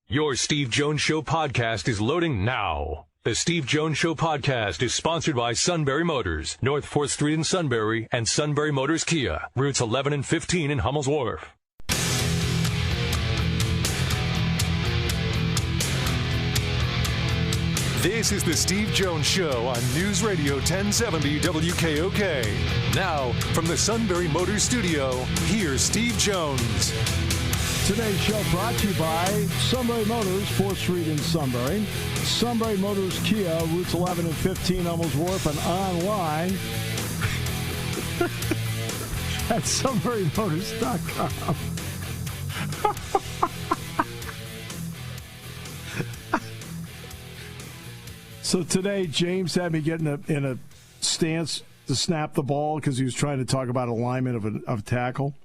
Your Steve Jones Show podcast is loading now. The Steve Jones Show podcast is sponsored by Sunbury Motors, North 4th Street in Sunbury, and Sunbury Motors Kia, routes 11 and 15 in Hummel's Wharf. This is the Steve Jones Show on News Radio 1070 WKOK. Now, from the Sunbury Motors Studio, here's Steve Jones. Today's show brought to you by Sunbury Motors, 4th Street in Sunbury. Sunbury Motors Kia, routes 11 and 15, Hummel's Wharf, and online at sunburymotors.com. So today, James had me get in a stance to snap the ball because he was trying to talk about alignment of tackle.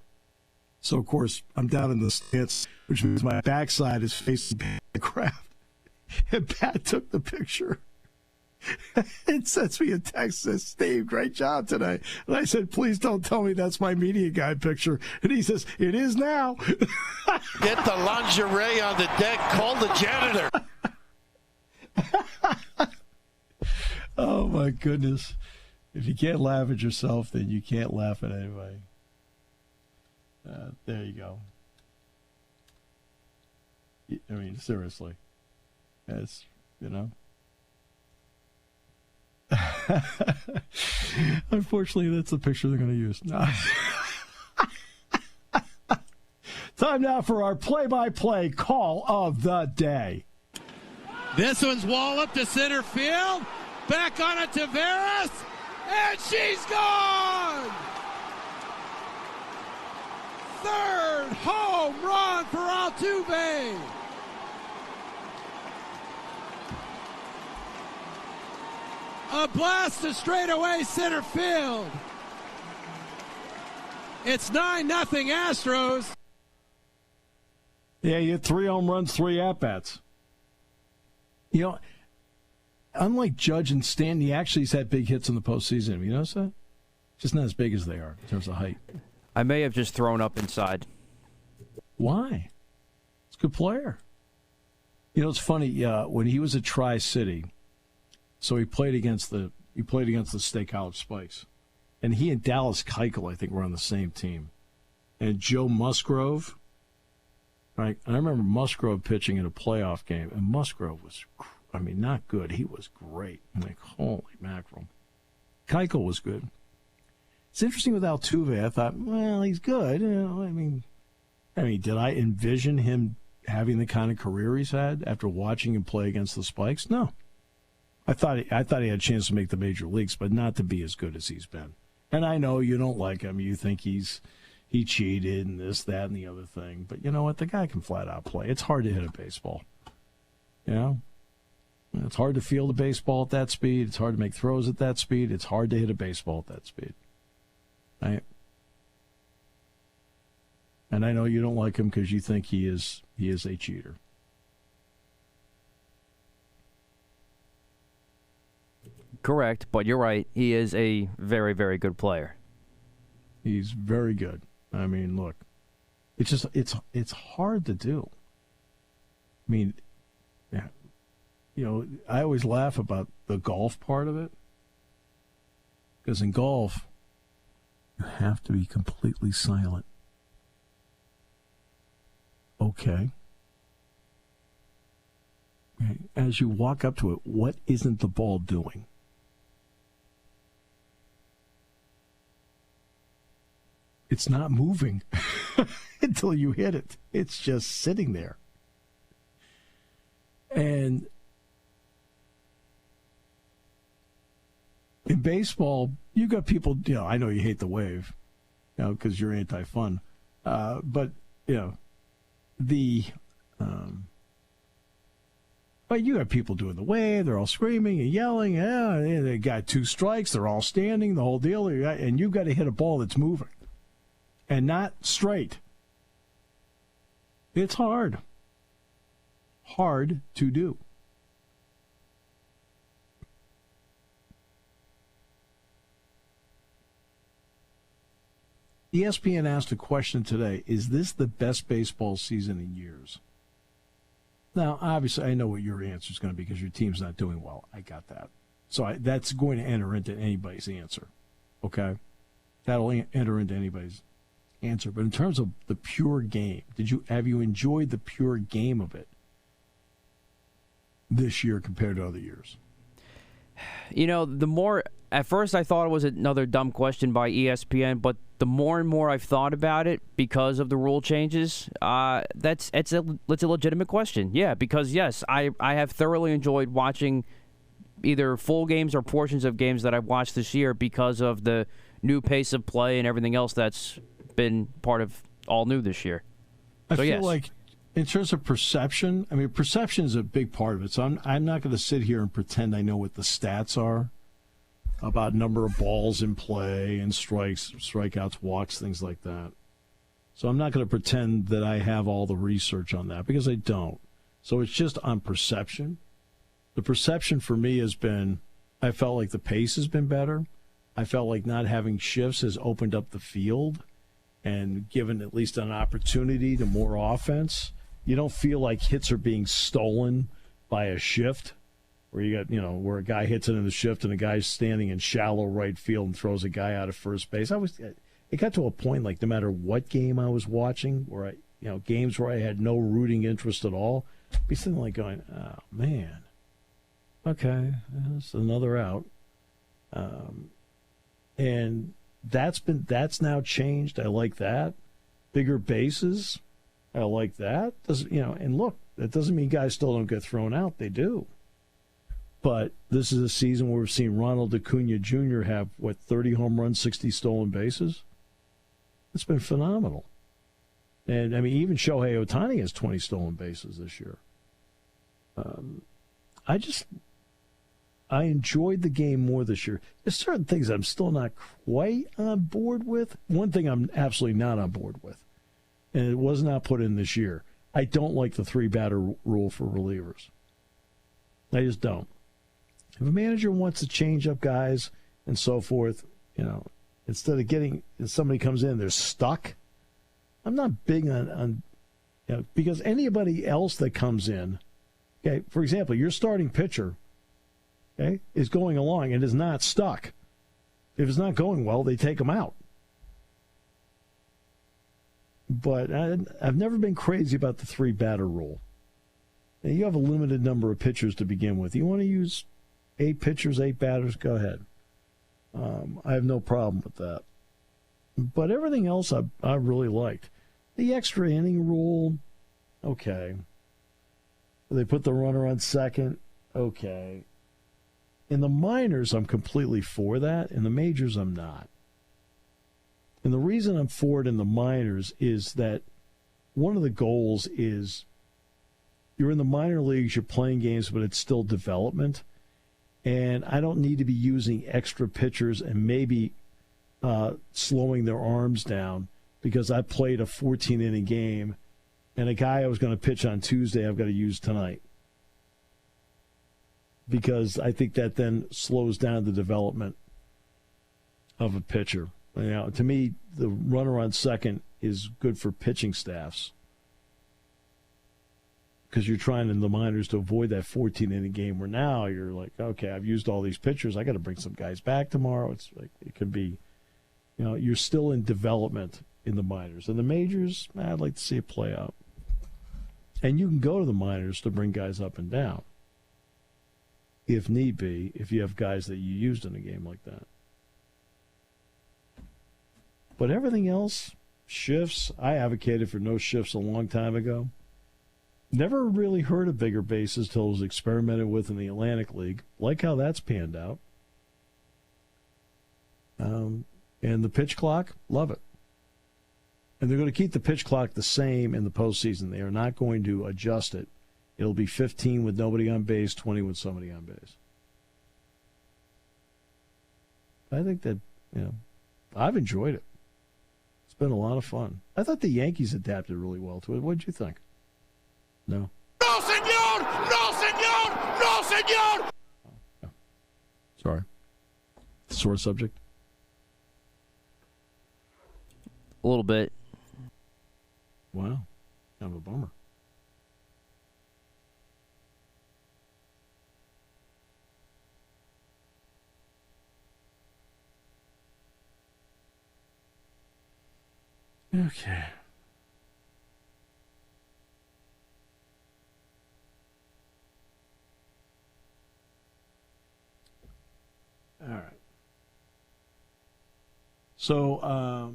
So, of course, I'm down in the stance, which means my backside is facing the craft. And Pat took the picture. It sends me a text that says, Steve, great job today. And I said, please don't tell me that's my media guy picture. And he says, it is now. Get the lingerie on the deck. Call the janitor. Oh, my goodness. If you can't laugh at yourself, then you can't laugh at anybody. There you go. I mean, seriously. It's, you know. Unfortunately, that's the picture they're going to use. No. Time now for our play-by-play call of the day. This one's walloped to center field. Back on it to Veras. And she's gone! Third home run for Altuve. A blast to straightaway center field. It's 9-0 Astros. Yeah, you had 3 home runs, 3 at-bats. You know, unlike Judge and Stanton, he actually has had big hits in the postseason. Have you noticed that? Just not as big as they are in terms of height. I may have just thrown up inside. Why? He's a good player. You know, it's funny. When he was at Tri-City, so he played against the State College Spikes, and he and Dallas Keuchel, I think, were on the same team. And Joe Musgrove, right? And I remember Musgrove pitching in a playoff game, and Musgrove was, I mean, not good. He was great. I'm like, holy mackerel. Keuchel was good. It's interesting with Altuve. I thought, well, he's good. You know, I mean, did I envision him having the kind of career he's had after watching him play against the Spikes? No. I thought he had a chance to make the major leagues, but not to be as good as he's been. And I know you don't like him. You think he cheated and this, that, and the other thing. But you know what? The guy can flat out play. It's hard to hit a baseball. You know? It's hard to field a baseball at that speed. It's hard to make throws at that speed. It's hard to hit a baseball at that speed. Right? And I know you don't like him because you think he is a cheater. Correct, but you're right. He is a very, very good player. He's very good. I mean, look, it's hard to do. I mean, yeah, you know, I always laugh about the golf part of it because in golf, you have to be completely silent. Okay. As you walk up to it, what isn't the ball doing? It's not moving until you hit it. It's just sitting there. And in baseball, you got people, you know, I know you hate the wave, you know, because you're anti-fun. But, you know, but you have people doing the wave. They're all screaming and yelling. Yeah, they got 2 strikes. They're all standing, the whole deal. And you've got to hit a ball that's moving and not straight. It's hard. Hard to do. ESPN asked a question today, is this the best baseball season in years? Now, obviously, I know what your answer is going to be because your team's not doing well. I got that. So that's going to enter into anybody's answer, okay? That'll enter into anybody's answer. But in terms of the pure game, have you enjoyed the pure game of it this year compared to other years? You know, at first I thought it was another dumb question by ESPN, but the more and more I've thought about it because of the rule changes, it's a legitimate question. Yeah, because yes, I have thoroughly enjoyed watching either full games or portions of games that I've watched this year because of the new pace of play and everything else that's been part of all new this year. I feel like in terms of perception, I mean, perception is a big part of it. So I'm not going to sit here and pretend I know what the stats are about number of balls in play and strikes, strikeouts, walks, things like that. So I'm not going to pretend that I have all the research on that because I don't. So it's just on perception. The perception for me has been, I felt like the pace has been better. I felt like not having shifts has opened up the field and given at least an opportunity to more offense. You don't feel like hits are being stolen by a shift where you got, where a guy hits it in the shift and a guy's standing in shallow right field and throws a guy out of first base. It got to a point, like, no matter what game I was watching, where games where I had no rooting interest at all, I'd be sitting like going, oh, man, okay, that's another out. And that's now changed. I like that. Bigger bases, I like that. And look, that doesn't mean guys still don't get thrown out. They do. But this is a season where we've seen Ronald Acuna Jr. have, 30 home runs, 60 stolen bases? It's been phenomenal. And, I mean, even Shohei Ohtani has 20 stolen bases this year. I enjoyed the game more this year. There's certain things I'm still not quite on board with. One thing I'm absolutely not on board with, and it was not put in this year. I don't like the 3-batter rule for relievers. I just don't. If a manager wants to change up guys and so forth, instead of getting somebody comes in, they're stuck. I'm not big on because anybody else that comes in, okay, for example, your starting pitcher, okay, is going along and is not stuck. If it's not going well, they take him out. But I've never been crazy about the 3-batter rule. Now, you have a limited number of pitchers to begin with. You want to use 8 pitchers, 8 batters, go ahead. I have no problem with that. But everything else I really liked. The extra inning rule, okay. They put the runner on second, okay. In the minors, I'm completely for that. In the majors, I'm not. And the reason I'm for it in the minors is that one of the goals is you're in the minor leagues, you're playing games, but it's still development. And I don't need to be using extra pitchers and maybe slowing their arms down because I played a 14-inning game and a guy I was going to pitch on Tuesday I've got to use tonight. Because I think that then slows down the development of a pitcher. To me, the runner on second is good for pitching staffs because you're trying in the minors to avoid that 14-inning game where now you're like, okay, I've used all these pitchers. I got to bring some guys back tomorrow. It's like it can be, you're still in development in the minors. In the majors, I'd like to see it play out. And you can go to the minors to bring guys up and down, if need be, if you have guys that you used in a game like that. But everything else, shifts, I advocated for no shifts a long time ago. Never really heard of bigger bases till it was experimented with in the Atlantic League. Like how that's panned out. And the pitch clock, love it. And they're going to keep the pitch clock the same in the postseason. They are not going to adjust it. It'll be 15 with nobody on base, 20 with somebody on base. I think that, I've enjoyed it. It's been a lot of fun. I thought the Yankees adapted really well to it. What did you think? No. No, senor! No, senor! No, senor! Oh, no. Sorry. Sore subject? A little bit. Wow. Kind of a bummer. Okay. All right. So,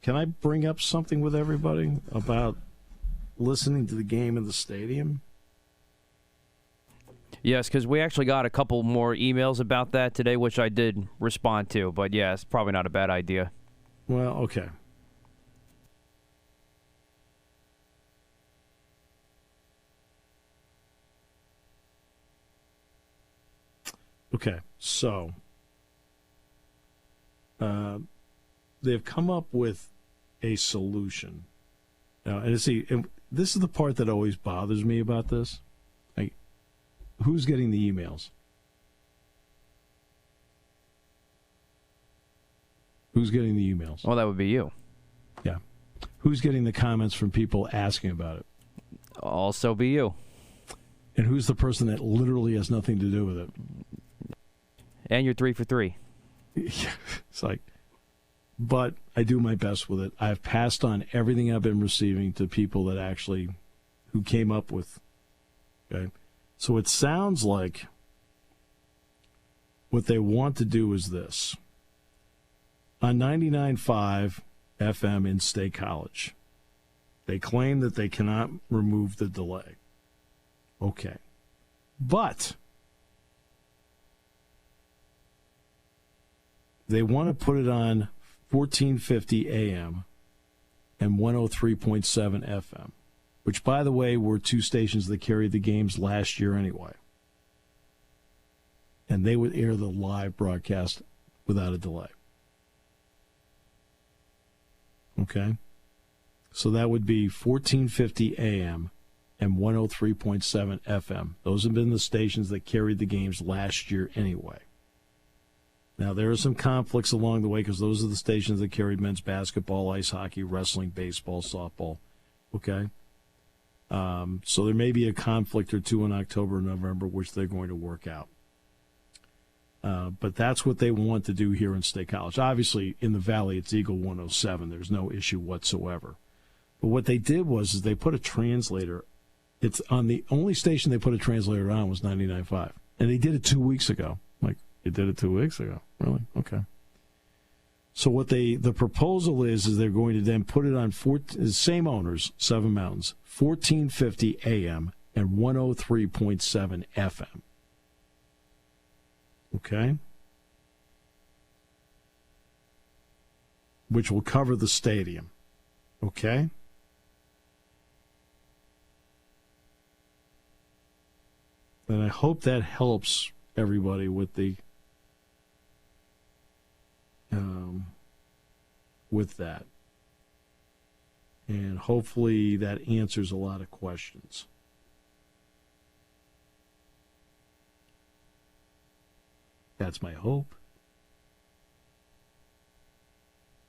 can I bring up something with everybody about listening to the game in the stadium? Yes, because we actually got a couple more emails about that today, which I did respond to. But, yeah, it's probably not a bad idea. Well, okay. Okay, so they've come up with a solution. Now, and this is the part that always bothers me about this. Like, who's getting the emails? Who's getting the emails? Well, that would be you. Yeah. Who's getting the comments from people asking about it? Also be you. And who's the person that literally has nothing to do with it? And you're 3 for 3. It's like, but I do my best with it. I've passed on everything I've been receiving to people that actually, who came up with, okay? So it sounds like what they want to do is this. On 99.5 FM in State College, they claim that they cannot remove the delay. Okay. But they want to put it on 1450 AM and 103.7 FM, which, by the way, were two stations that carried the games last year anyway. And they would air the live broadcast without a delay. Okay? So that would be 1450 AM and 103.7 FM. Those have been the stations that carried the games last year anyway. Now, there are some conflicts along the way because those are the stations that carried men's basketball, ice hockey, wrestling, baseball, softball. Okay? So there may be a conflict or two in October and November, which they're going to work out. But that's what they want to do here in State College. Obviously, in the Valley, it's Eagle 107. There's no issue whatsoever. But what they did was they put a translator. It's on the only station they put a translator on was 99.5. And they did it 2 weeks ago. Like, they did it 2 weeks ago. Really? Okay. So what the proposal is they're going to then put it on same owners, Seven Mountains, 1450 AM and 103.7 FM. Okay? Which will cover the stadium. Okay? And I hope that helps everybody with the with that. And hopefully that answers a lot of questions. That's my hope.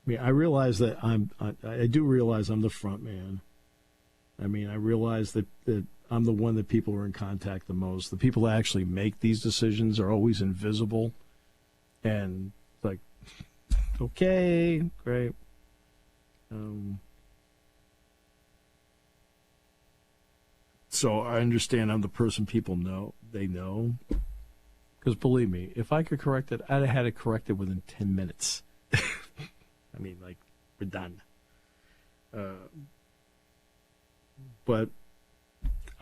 I mean, I realize that I do realize I'm the front man. I mean, I realize that I'm the one that people are in contact the most. The people that actually make these decisions are always invisible. And like, okay, great. So I understand I'm the person people know. They know. Because believe me, if I could correct it, I'd have had it corrected within 10 minutes. I mean, like, we're done. But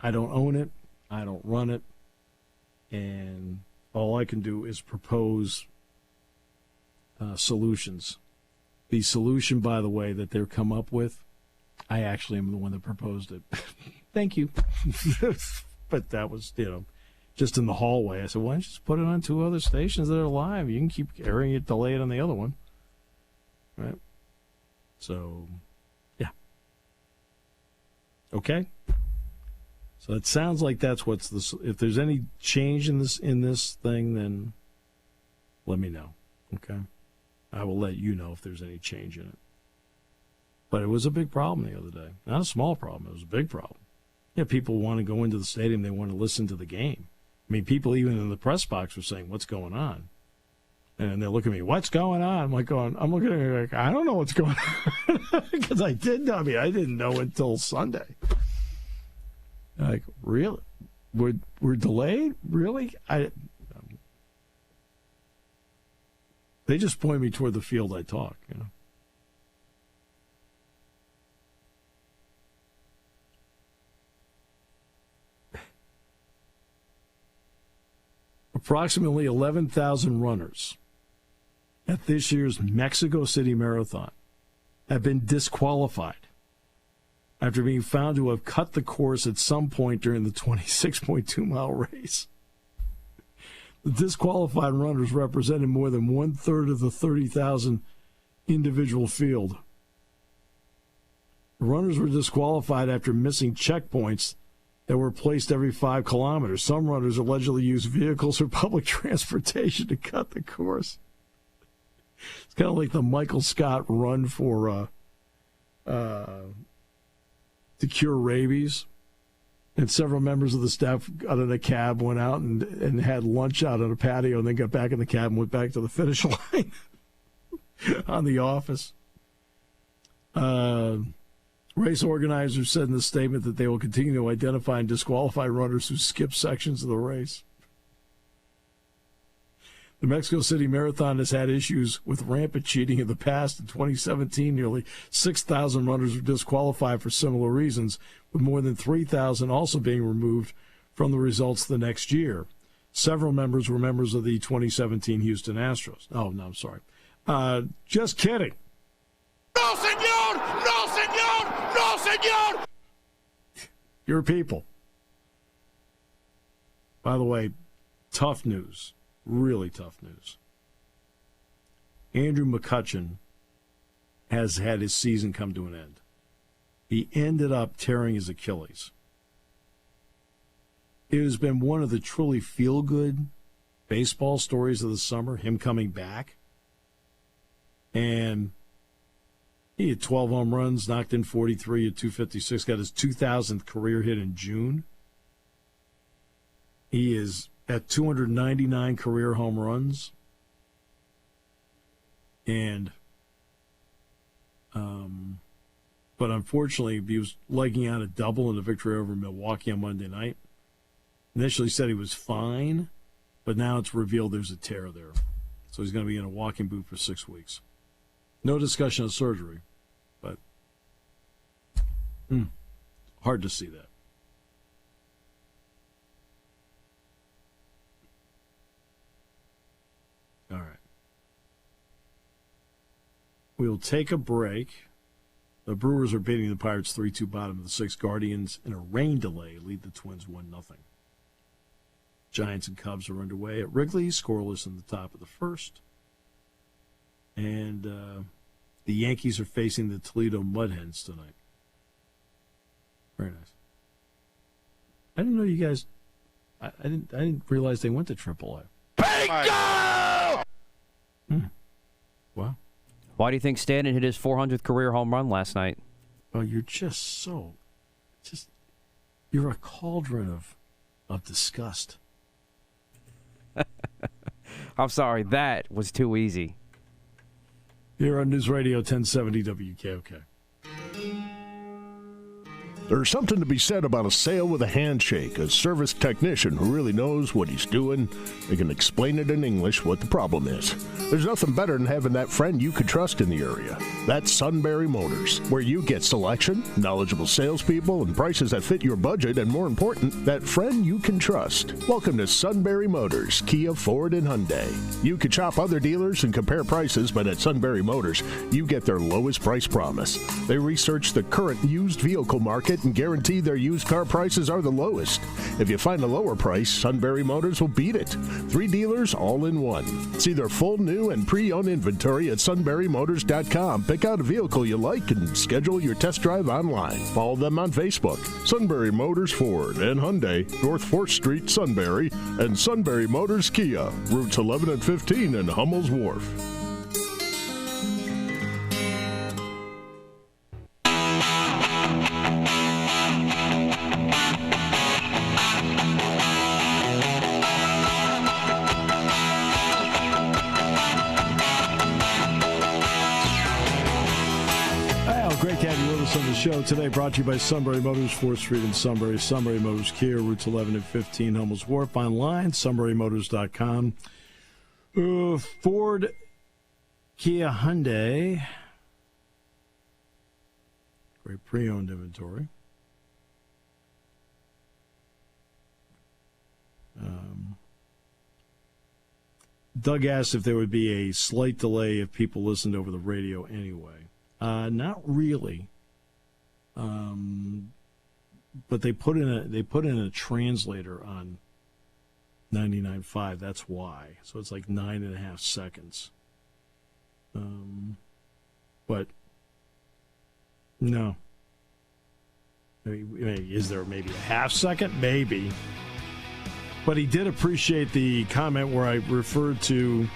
I don't own it. I don't run it. And all I can do is propose solutions. The solution, by the way, that they've come up with, I actually am the one that proposed it. Thank you. But that was, just in the hallway. I said, why don't you just put it on two other stations that are live? You can keep airing it, delay it on the other one. Right? So, yeah. Okay? So it sounds like that's what's the. If there's any change in this thing, then let me know. Okay? I will let you know if there's any change in it. But it was a big problem the other day. Not a small problem. It was a big problem. Yeah, people want to go into the stadium. They want to listen to the game. I mean, people even in the press box were saying, what's going on? And they look at me, what's going on? I'm looking at her like, I don't know what's going on. Because I didn't know until Sunday. Like, really? We're delayed? Really? They just point me toward the field I talk, you know. Approximately 11,000 runners at this year's Mexico City Marathon have been disqualified after being found to have cut the course at some point during the 26.2-mile race. The disqualified runners represented more than one-third of the 30,000 individual field. The runners were disqualified after missing checkpoints that were placed every 5 kilometers. Some runners allegedly used vehicles or public transportation to cut the course. It's kind of like the Michael Scott run for to cure rabies. And several members of the staff got in a cab, went out and had lunch out on a patio, and then got back in the cab and went back to the finish line on the office. Race organizers said in the statement that they will continue to identify and disqualify runners who skip sections of the race. The Mexico City Marathon has had issues with rampant cheating in the past. In 2017, nearly 6,000 runners were disqualified for similar reasons, with more than 3,000 also being removed from the results the next year. Several members were members of the 2017 Houston Astros. Oh, no, I'm sorry. Just kidding. No, senor! No, senor! No, senor! Your people. By the way, tough news. Really tough news. Andrew McCutchen has had his season come to an end. He ended up tearing his Achilles. It has been one of the truly feel-good baseball stories of the summer, him coming back. And he had 12 home runs, knocked in 43 at 256, got his 2,000th career hit in June. He is at 299 career home runs. And, but unfortunately, he was legging out a double in the victory over Milwaukee on Monday night. Initially said he was fine, but now it's revealed there's a tear there. So he's going to be in a walking boot for 6 weeks. No discussion of surgery, but hard to see that. All right. We'll take a break. The Brewers are beating the Pirates 3-2 bottom of the sixth. Guardians, in a rain delay, lead the Twins 1-0. Giants and Cubs are underway at Wrigley, scoreless in the top of the first. And the Yankees are facing the Toledo Mud Hens tonight. Very nice. I didn't know you guys. I didn't realize they went to AAA. Bingo! Wow. Why do you think Stanton hit his 400th career home run last night? Well, you're you're a cauldron of disgust. I'm sorry, that was too easy. Here on News Radio 1070 WKOK. There's something to be said about a sale with a handshake, a service technician who really knows what he's doing. They can explain it in English what the problem is. There's nothing better than having that friend you could trust in the area. That's Sunbury Motors, where you get selection, knowledgeable salespeople, and prices that fit your budget, and more important, that friend you can trust. Welcome to Sunbury Motors, Kia, Ford, and Hyundai. You could shop other dealers and compare prices, but at Sunbury Motors, you get their lowest price promise. They research the current used vehicle market and guarantee their used car prices are the lowest. If you find a lower price, Sunbury Motors will beat it. 3 dealers all in one. See their full new and pre-owned inventory at sunburymotors.com. Pick out a vehicle you like and schedule your test drive online. Follow them on Facebook. Sunbury Motors Ford and Hyundai, North 4th Street, Sunbury, and Sunbury Motors Kia, routes 11 and 15 in Hummel's Wharf. us on the show today, brought to you by Sunbury Motors, 4th Street in Sunbury. Sunbury Motors Kia, routes 11 and 15, Hummels Wharf. Online, sunburymotors.com. Ford, Kia, Hyundai. Great pre-owned inventory. Doug asked if there would be a slight delay if people listened over the radio anyway. Not really. But they put in a translator on 99.5. That's why. So it's like 9.5 seconds. But no. Is there maybe a half second? Maybe. But he did appreciate the comment where I referred to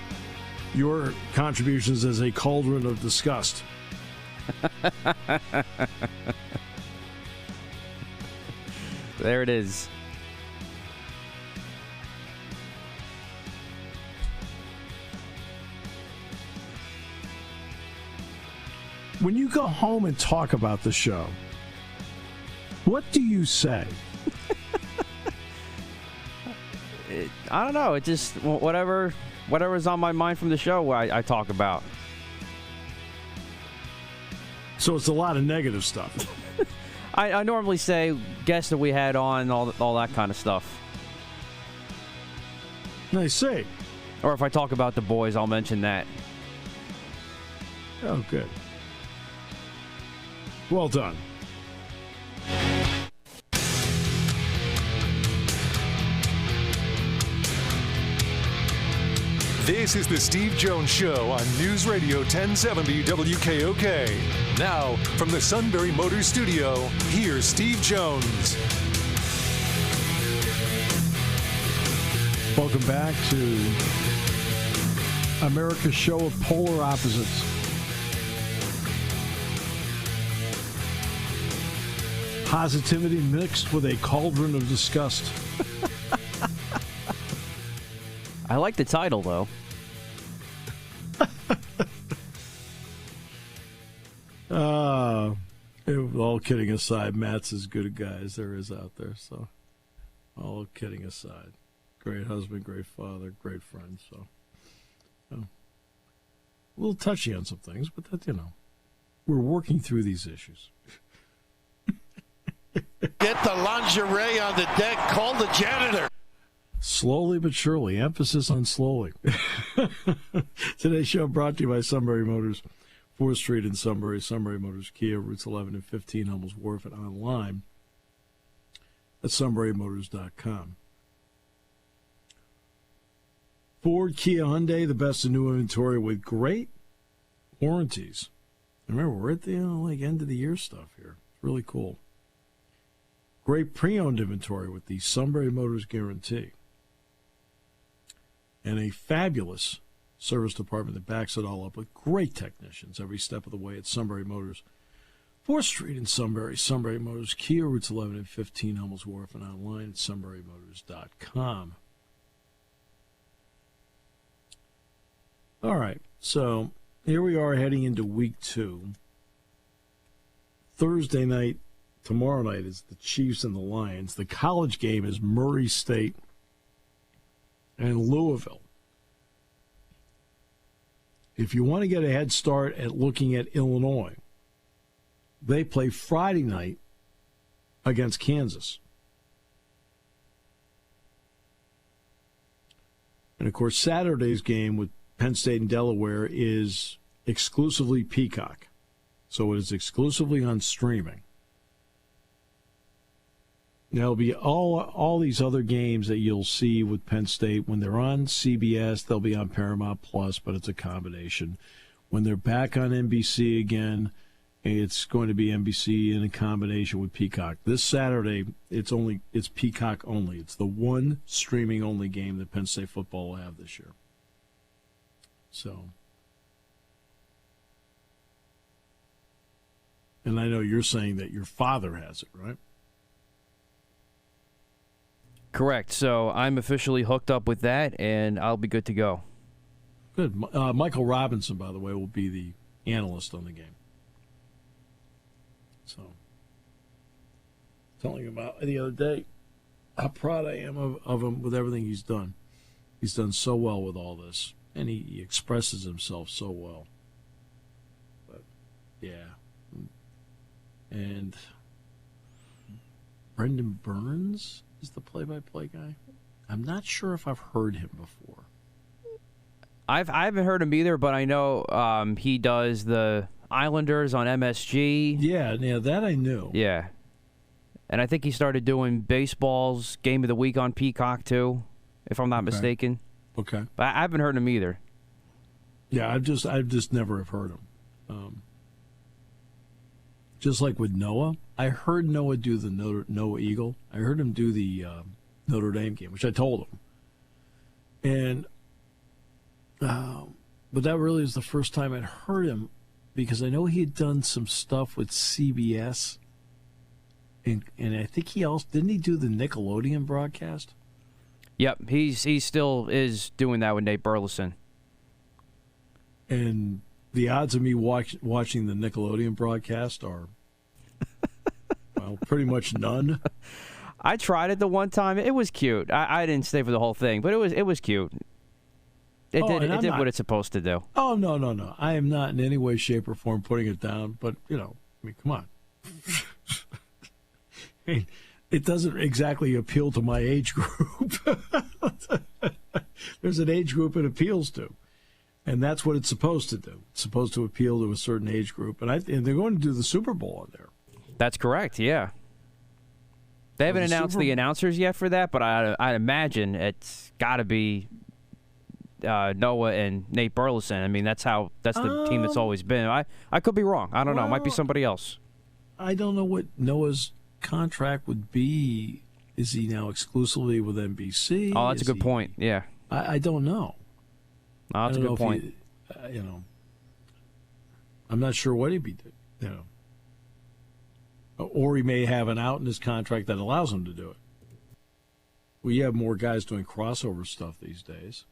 your contributions as a cauldron of disgust. There it is. When you go home and talk about the show, what do you say? I don't know. It just whatever's on my mind from the show, I talk about. So it's a lot of negative stuff. I normally say guests that we had on, all that kind of stuff. I see. Or if I talk about the boys, I'll mention that. Oh, good. Well done. This is the Steve Jones Show on News Radio 1070 WKOK. Now, from the Sunbury Motors Studio, here's Steve Jones. Welcome back to America's show of polar opposites. Positivity mixed with a cauldron of disgust. I like the title, though. All kidding aside, Matt's as good a guy as there is out there. So, all kidding aside, great husband, great father, great friend. So, a little touchy on some things, but that, we're working through these issues. Get the lingerie on the deck. Call the janitor. Slowly but surely. Emphasis on slowly. Today's show brought to you by Sunbury Motors, 4th Street in Sunbury. Sunbury Motors Kia, routes 11 and 15, Hummels Wharf, and online at sunburymotors.com. Ford, Kia, Hyundai, the best in new inventory with great warranties. Remember, we're at the end of the year stuff here. It's really cool. Great pre-owned inventory with the Sunbury Motors guarantee. And a fabulous service department that backs it all up with great technicians every step of the way at Sunbury Motors. 4th Street in Sunbury. Sunbury Motors Kia, routes 11 and 15, Hummels Wharf, and online at sunburymotors.com. All right, so here we are heading into week 2. Thursday night, tomorrow night is the Chiefs and the Lions. The college game is Murray State and Louisville. If you want to get a head start at looking at Illinois, they play Friday night against Kansas. And, of course, Saturday's game with Penn State and Delaware is exclusively Peacock. So it is exclusively on streaming. There'll be all these other games that you'll see with Penn State. When they're on CBS, they'll be on Paramount Plus, but it's a combination. When they're back on NBC again, it's going to be NBC in a combination with Peacock. This Saturday, it's Peacock only. It's the one streaming-only game that Penn State football will have this year. So, and I know you're saying that your father has it, right? Correct. So I'm officially hooked up with that, and I'll be good to go. Good. Michael Robinson, by the way, will be the analyst on the game. So, telling him about the other day how proud I am of him with everything he's done. He's done so well with all this, and he expresses himself so well. But, yeah. And Brendan Burns is the play-by-play guy. I'm not sure if I've heard him before. I haven't heard him either, but I know he does the Islanders on MSG. Yeah, that I knew. Yeah. And I think he started doing baseball's Game of the Week on Peacock, too, if I'm not mistaken. Okay. But I haven't heard him either. Yeah, I've just never have heard him. Just like with Noah, I heard Noah do the Noah Eagle. I heard him do the Notre Dame game, which I told him. And, but that really is the first time I'd heard him, because I know he had done some stuff with CBS. And I think he also, didn't he do the Nickelodeon broadcast? Yep, he still is doing that with Nate Burleson. And the odds of me watching the Nickelodeon broadcast are, well, pretty much none. I tried it the one time. It was cute. I didn't stay for the whole thing, but it was cute. It did what it's supposed to do. Oh, no. I am not in any way, shape, or form putting it down. But, come on. I mean, it doesn't exactly appeal to my age group. There's an age group it appeals to. And that's what it's supposed to do. It's supposed to appeal to a certain age group. And they're going to do the Super Bowl on there. That's correct, yeah. They haven't announced the announcers yet for that, but I imagine it's got to be Noah and Nate Burleson. I mean, that's the team that's always been. I could be wrong. I don't know. It might be somebody else. I don't know what Noah's contract would be. Is he now exclusively with NBC? Oh, that's a good point. Yeah. I don't know. Oh, that's a good point. I'm not sure what he'd be doing. Or he may have an out in his contract that allows him to do it. Well, you have more guys doing crossover stuff these days.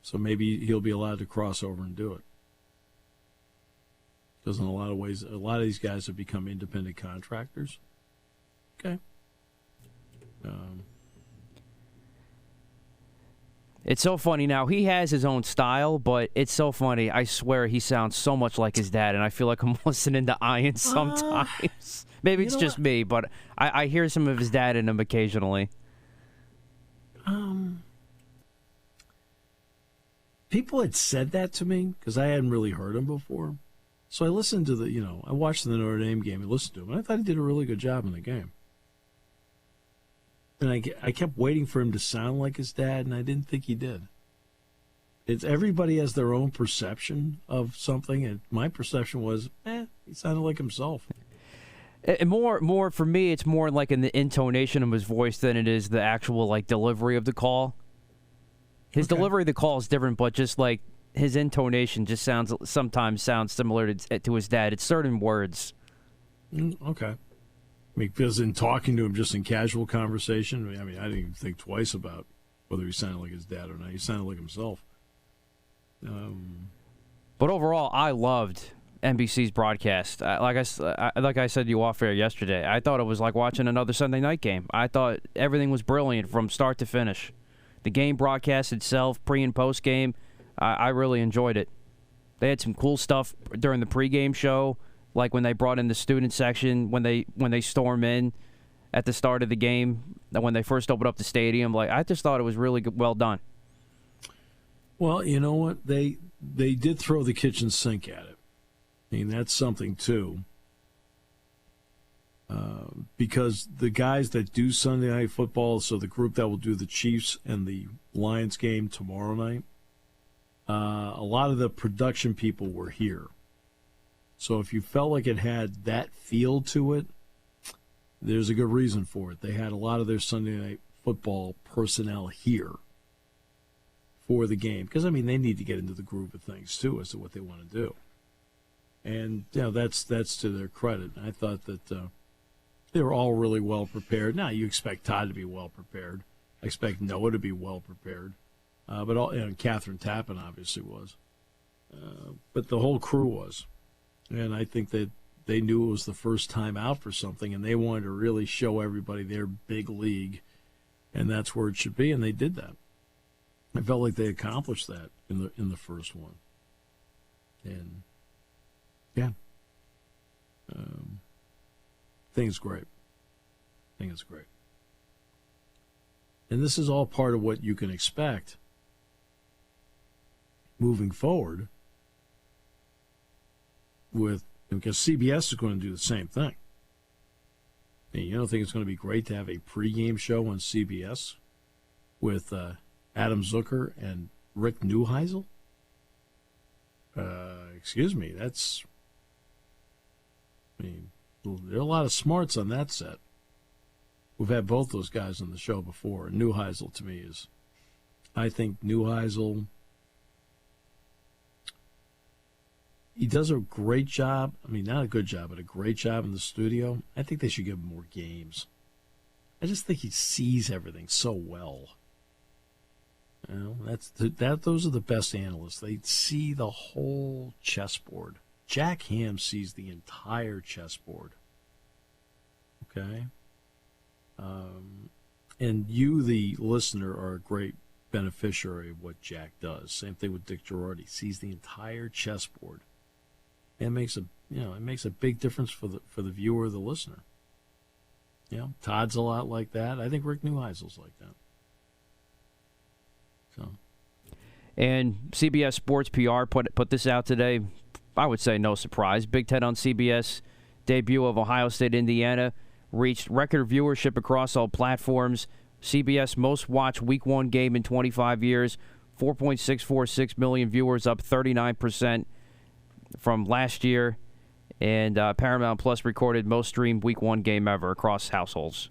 So maybe he'll be allowed to cross over and do it. Because in a lot of ways, a lot of these guys have become independent contractors. Okay. It's so funny now. He has his own style, but it's so funny. I swear he sounds so much like his dad, and I feel like I'm listening to Ian sometimes. Maybe it's just me, but I hear some of his dad in him occasionally. People had said that to me because I hadn't really heard him before. So I listened to I watched the Notre Dame game and listened to him, and I thought he did a really good job in the game. And I kept waiting for him to sound like his dad, and I didn't think he did. Everybody has their own perception of something, and my perception was, he sounded like himself. And more for me, it's more like in the intonation of his voice than it is the actual delivery of the call. His delivery of the call is different, but just like his intonation just sometimes sounds similar to his dad. It's certain words. Okay. Because in talking to him just in casual conversation, I didn't even think twice about whether he sounded like his dad or not. He sounded like himself. But overall, I loved NBC's broadcast. Like I said to you off air yesterday, I thought it was like watching another Sunday night game. I thought everything was brilliant from start to finish. The game broadcast itself, pre- and post-game, I really enjoyed it. They had some cool stuff during the pregame show, like when they brought in the student section, when they storm in at the start of the game, when they first opened up the stadium. I just thought it was really well done. Well, you know what? They did throw the kitchen sink at it. That's something, too. Because the guys that do Sunday Night Football, so the group that will do the Chiefs and the Lions game tomorrow night, a lot of the production people were here. So if you felt like it had that feel to it, there's a good reason for it. They had a lot of their Sunday Night Football personnel here for the game. Because, they need to get into the groove of things, too, as to what they want to do. And, that's to their credit. I thought that they were all really well prepared. Now, you expect Todd to be well prepared. I expect Noah to be well prepared. But Catherine Tappan obviously was. But the whole crew was. And I think that they knew it was the first time out for something, and they wanted to really show everybody their big league, and that's where it should be, and they did that. I felt like they accomplished that in the first one. And, yeah. I think it's great. And this is all part of what you can expect moving forward because CBS is going to do the same thing. And you don't think it's going to be great to have a pregame show on CBS with Adam Zucker and Rick Neuheisel? Excuse me, there are a lot of smarts on that set. We've had both those guys on the show before. Neuheisel, to me, I think Neuheisel, he does a great job. I mean, not a good job, but a great job in the studio. I think they should give him more games. I just think he sees everything so well. You know, those are the best analysts. They see the whole chessboard. Jack Ham sees the entire chessboard. Okay? And you, the listener, are a great beneficiary of what Jack does. Same thing with Dick Girardi. Sees the entire chessboard. And it makes a big difference for the viewer or the listener. You know, Todd's a lot like that. I think Rick Neuheisel's like that. So. And CBS Sports PR put this out today. I would say no surprise. Big Ten on CBS debut of Ohio State, Indiana reached record viewership across all platforms. CBS most watched Week 1 game in 25 years. 4.646 million viewers, up 39% from last year. And Paramount Plus recorded most streamed Week 1 game ever across households.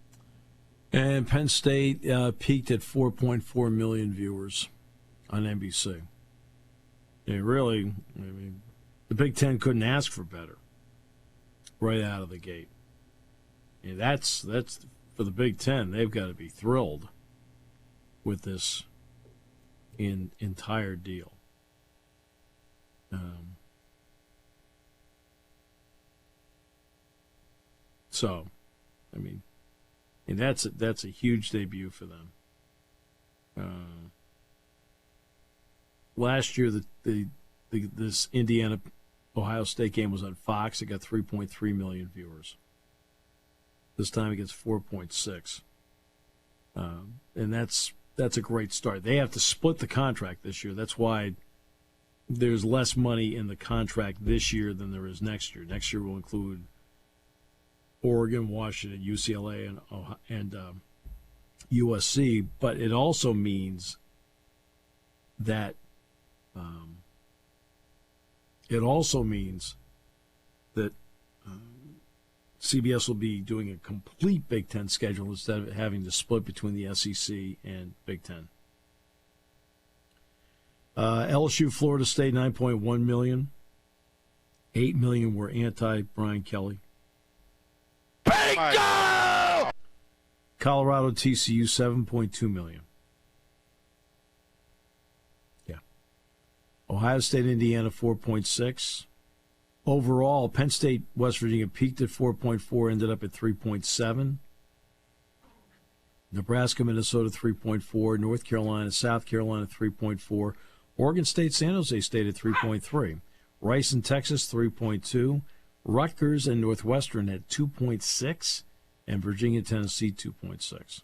And Penn State peaked at 4.4 million viewers on NBC. The Big Ten couldn't ask for better right out of the gate. And that's for the Big Ten. They've got to be thrilled with this entire deal. And that's a huge debut for them. Last year, this Indiana Ohio State game was on Fox. It got 3.3 million viewers. This time it gets 4.6, and that's a great start. They have to split the contract this year. That's why there's less money in the contract this year than there is next year. Next year will include Oregon, Washington, UCLA, and USC. But it also means that CBS will be doing a complete Big Ten schedule instead of having to split between the SEC and Big Ten. LSU, Florida State, 9.1 million. 8 million were anti-Brian Kelly. Bingo! Colorado, TCU, 7.2 million. Yeah. Ohio State, Indiana, 4.6. Overall, Penn State, West Virginia peaked at 4.4, ended up at 3.7. Nebraska, Minnesota, 3.4. North Carolina, South Carolina, 3.4. Oregon State, San Jose State at 3.3. Rice and Texas, 3.2. Rutgers and Northwestern at 2.6. And Virginia, Tennessee, 2.6.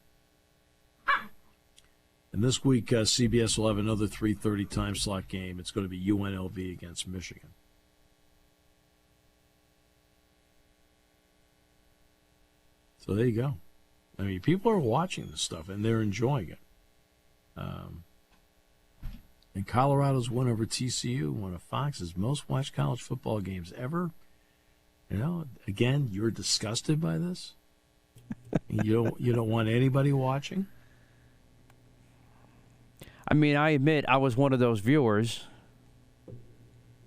And this week, CBS will have another 3:30 time slot game. It's going to be UNLV against Michigan. So there you go. I mean, people are watching this stuff, and they're enjoying it. And Colorado's win over TCU, one of Fox's most watched college football games ever. You know, again, you're disgusted by this? You don't want anybody watching? I mean, I admit I was one of those viewers.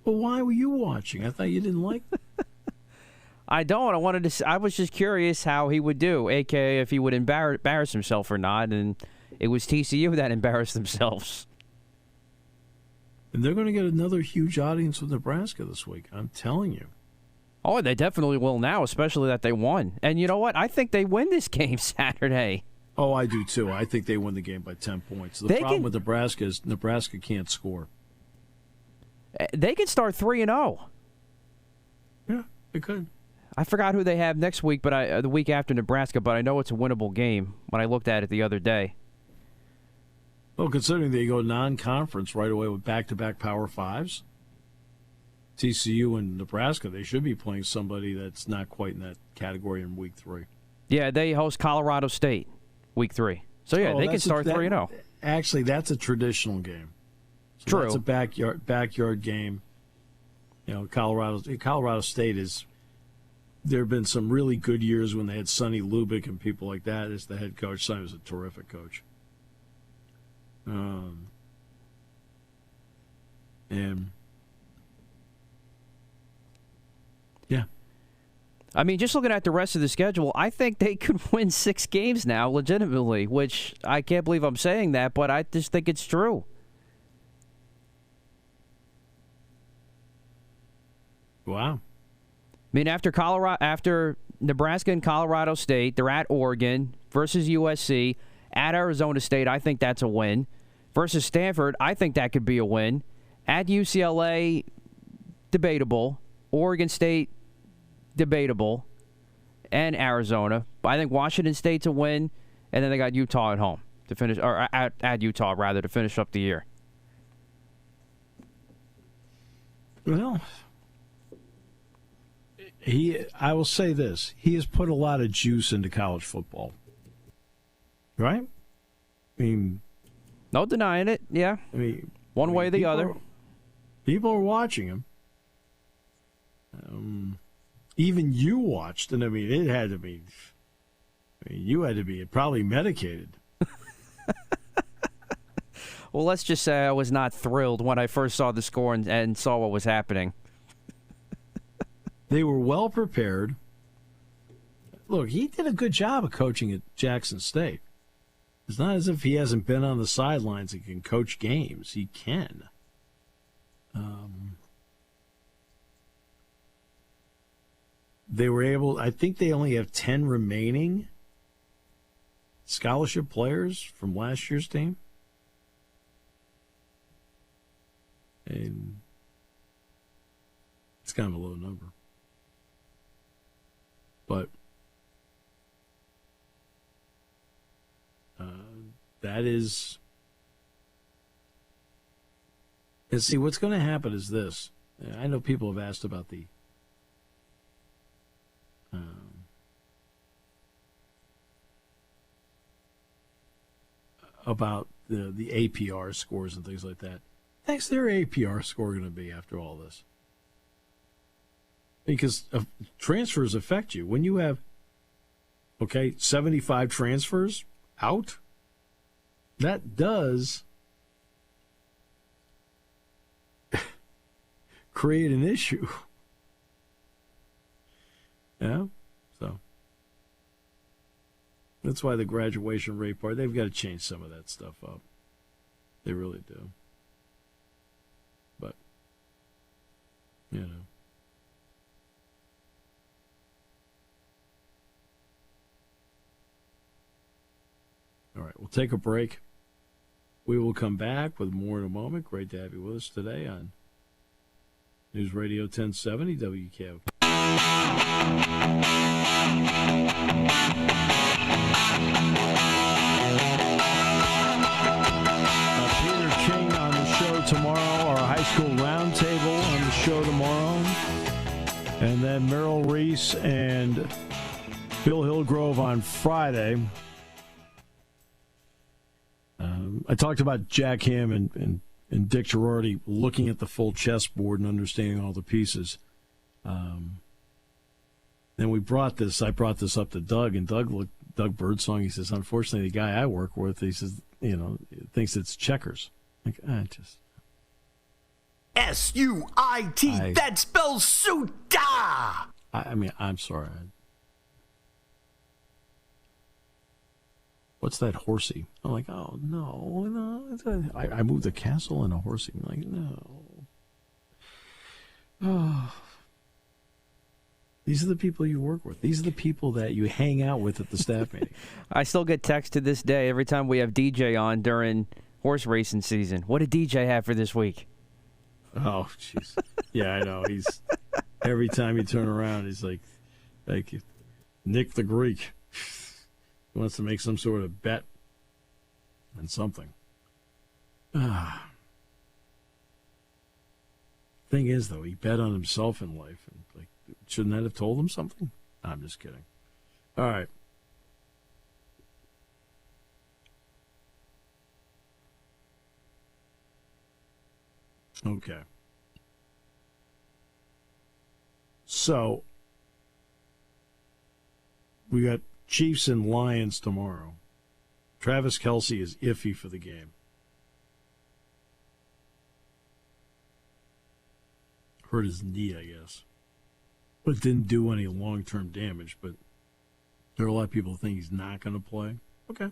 Well, why were you watching? I thought you didn't like it. I don't. I was just curious how he would do, a.k.a. if he would embarrass himself or not, and it was TCU that embarrassed themselves. And they're going to get another huge audience with Nebraska this week. I'm telling you. Oh, they definitely will now, especially that they won. And you know what? I think they win this game Saturday. Oh, I do too. I think they win the game by 10 points. The problem with Nebraska is Nebraska can't score. They could start 3-0. Yeah, they could. I forgot who they have next week, but the week after Nebraska, but I know it's a winnable game when I looked at it the other day. Well, considering they go non-conference right away with back-to-back Power Fives, TCU and Nebraska, they should be playing somebody that's not quite in that category in Week 3. Yeah, they host Colorado State Week 3. So, yeah, they can start 3-0. Actually, that's a traditional game. So True. It's a backyard game. You know, Colorado State is. There have been some really good years when they had Sonny Lubick and people like that as the head coach. Sonny was a terrific coach. And yeah. I mean, just looking at the rest of the schedule, I think they could win 6 games now, legitimately, which I can't believe I'm saying that, but I just think it's true. Wow. I mean, after Nebraska and Colorado State, they're at Oregon versus USC. At Arizona State, I think that's a win. Versus Stanford, I think that could be a win. At UCLA, debatable. Oregon State, debatable. And Arizona. I think Washington State's a win. And then they got Utah at home to finish, or at Utah, rather, to finish up the year. Well, I will say this. He has put a lot of juice into college football. Right? I mean, no denying it, yeah. One way or the other. People are watching him. Even you watched, and it had to be. You had to be probably medicated. Well, let's just say I was not thrilled when I first saw the score and saw what was happening. They were well prepared. Look, he did a good job of coaching at Jackson State. It's not as if he hasn't been on the sidelines and can coach games. He can. They were able, I think they only have 10 remaining scholarship players from last year's team. And it's kind of a low number. But that is... And see, what's going to happen is this. I know people have asked about the APR scores and things like that. What's their APR score going to be after all this? Because transfers affect you. When you have, 75 transfers out, that does create an issue. Yeah? So that's why the graduation rate part, they've got to change some of that stuff up. They really do. But, All right, we'll take a break. We will come back with more in a moment. Great to have you with us today on News Radio 1070 WKO. Peter King on the show tomorrow, our high school roundtable on the show tomorrow. And then Merrill Reese and Bill Hillgrove on Friday. I talked about Jack Ham and Dick Girardi looking at the full chessboard and understanding all the pieces. And I brought this up to Doug, and Doug Birdsong, he says, unfortunately, the guy I work with, he says, thinks it's checkers. Like, S-U-I-T, that spells Suta! I'm sorry. What's that horsey? I'm like, oh, no. I moved a castle and a horsey. I'm like, no. Oh. These are the people you work with. These are the people that you hang out with at the staff meeting. I still get texts to this day every time we have DJ on during horse racing season. What did DJ have for this week? Oh, jeez. Yeah, I know. He's every time you turn around, he's like, thank you. Nick the Greek. He wants to make some sort of bet on something. Thing is, though, he bet on himself in life. And like, shouldn't that have told him something? I'm just kidding. All right. Okay. So, we got Chiefs and Lions tomorrow. Travis Kelce is iffy for the game. Hurt his knee, I guess. But didn't do any long-term damage. But there are a lot of people who think he's not going to play. Okay.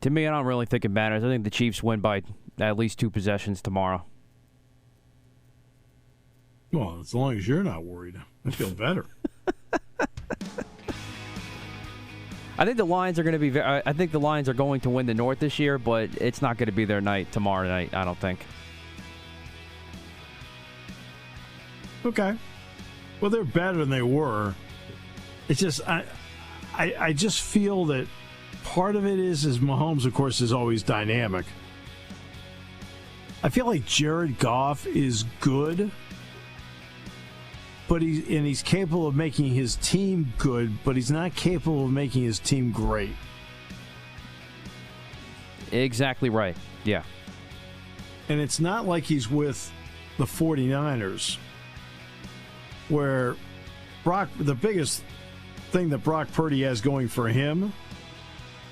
To me, I don't really think it matters. I think the Chiefs win by at least 2 possessions tomorrow. Well, as long as you're not worried, I feel better. I think the Lions are going to be. I think the Lions are going to win the North this year, but it's not going to be their night tomorrow night. I don't think. Okay. Well, they're better than they were. It's just I just feel that part of it is Mahomes, of course, is always dynamic. I feel like Jared Goff is good, but he's capable of making his team good, but he's not capable of making his team great. Exactly right. Yeah. And it's not like he's with the 49ers, where the biggest thing that Brock Purdy has going for him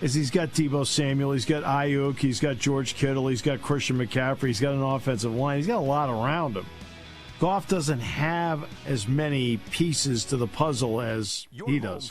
is he's got Deebo Samuel, he's got Ayuk, he's got George Kittle, he's got Christian McCaffrey, he's got an offensive line, he's got a lot around him. Goff doesn't have as many pieces to the puzzle as he does.